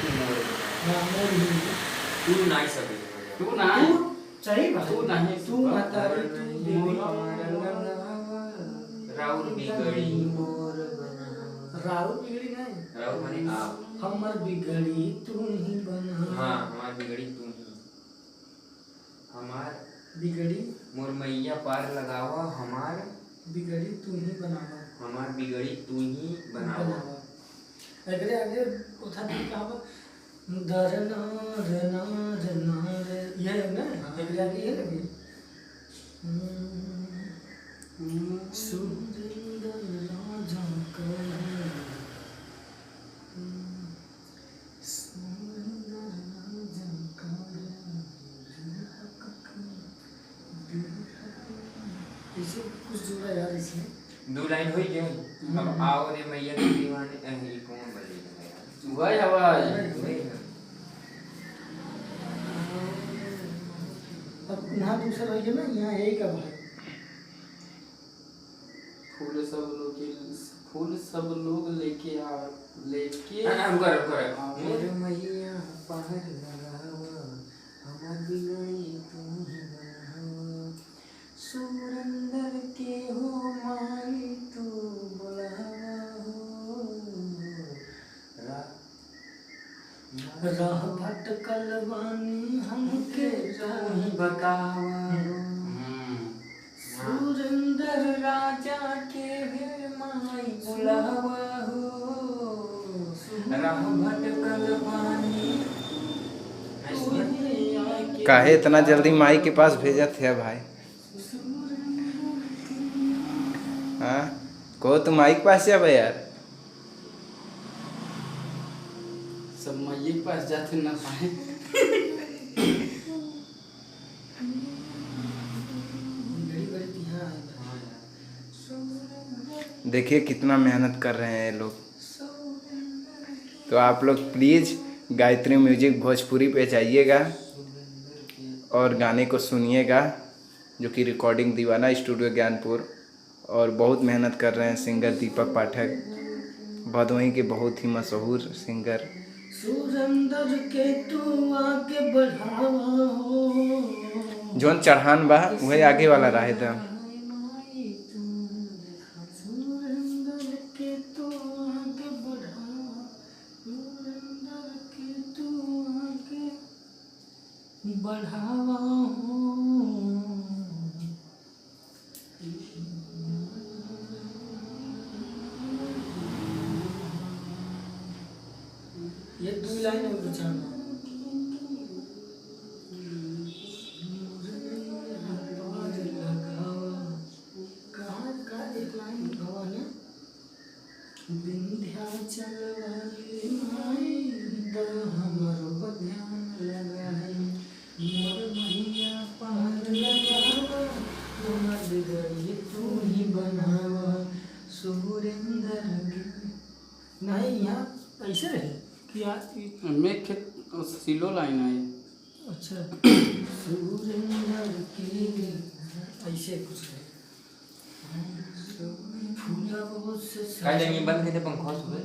तू मोर बना। हाँ मोर ही तू नहीं सके तू ना तू सही बात तू नहीं तू मातारी तू देवी राउर बिगड़ी मोर बना राउर बिगड़ी नहीं राउर माने आप। हमर बिगड़ी तू ही बना हाँ हमार बिगड़ी तू ही। हमार बिगड़ी मोर मैया पार लगावा हमार बिगड़ी तू ही बनावा हमार बिगड़ी तू ही बनावा। अगले आगे उठा के कहावा दरना रना रना ये है ना अगले आगे ये लगे सुंदर राजा का सुंदर राजा का इसे कुछ जोड़ा यार इसमें दो लाइन हुई क्या? अब आओ रे मैया के दीवाने ये कौन बजेगा यार? वही हवाई वही है। अब यहाँ दूसरा है ना यहाँ यही का भाई फूल सब लोग लेके आ लेके हम कर मोर मैया पार लगावा हमार बिगड़ी तू ही बनावा सुरंदर के हो माई तू बुलावा हो राह भटकल बानी हमके राही बतावा सुरंदर राजा के है माई बुलावा हो राह भटकल बानी। काहे इतना जल्दी माई के पास भेजा थे भाई? हाँ कहो तो माई के पास जाबे यार। सब मैये के पास जाते ना पाए। देखिए कितना मेहनत कर रहे हैं ये लोग। तो आप लोग प्लीज़ गायत्री म्यूजिक भोजपुरी पे जाइएगा और गाने को सुनिएगा जो कि रिकॉर्डिंग दीवाना स्टूडियो ज्ञानपुर। और बहुत मेहनत कर रहे हैं सिंगर दीपक पाठक भदोही के बहुत ही मशहूर सिंगर। सुरंदर के तू आगे बढ़ावा हो जोन चढ़ान बा वही आगे वाला रहे था। सुरंदर के तू आगे बढ़ावा सुरंदर के तू आगे बढ़ावा हो ये दो लाइन और बचाना कहाँ का एक लाइन भगवान विंध्याचल वाली माई द हमरो ध्यान लगाई मोर मैया पार लगावा हमार बिगड़ी तू ही बनावा सुरेंद्र नहीं यहाँ ऐसे रहे कि यार मैं खेत सिलो लाइन है। अच्छा सुरेंद्र के ऐसे कुछ है फूला बहुत से का जाएंगे बंद करते पंखा सुबह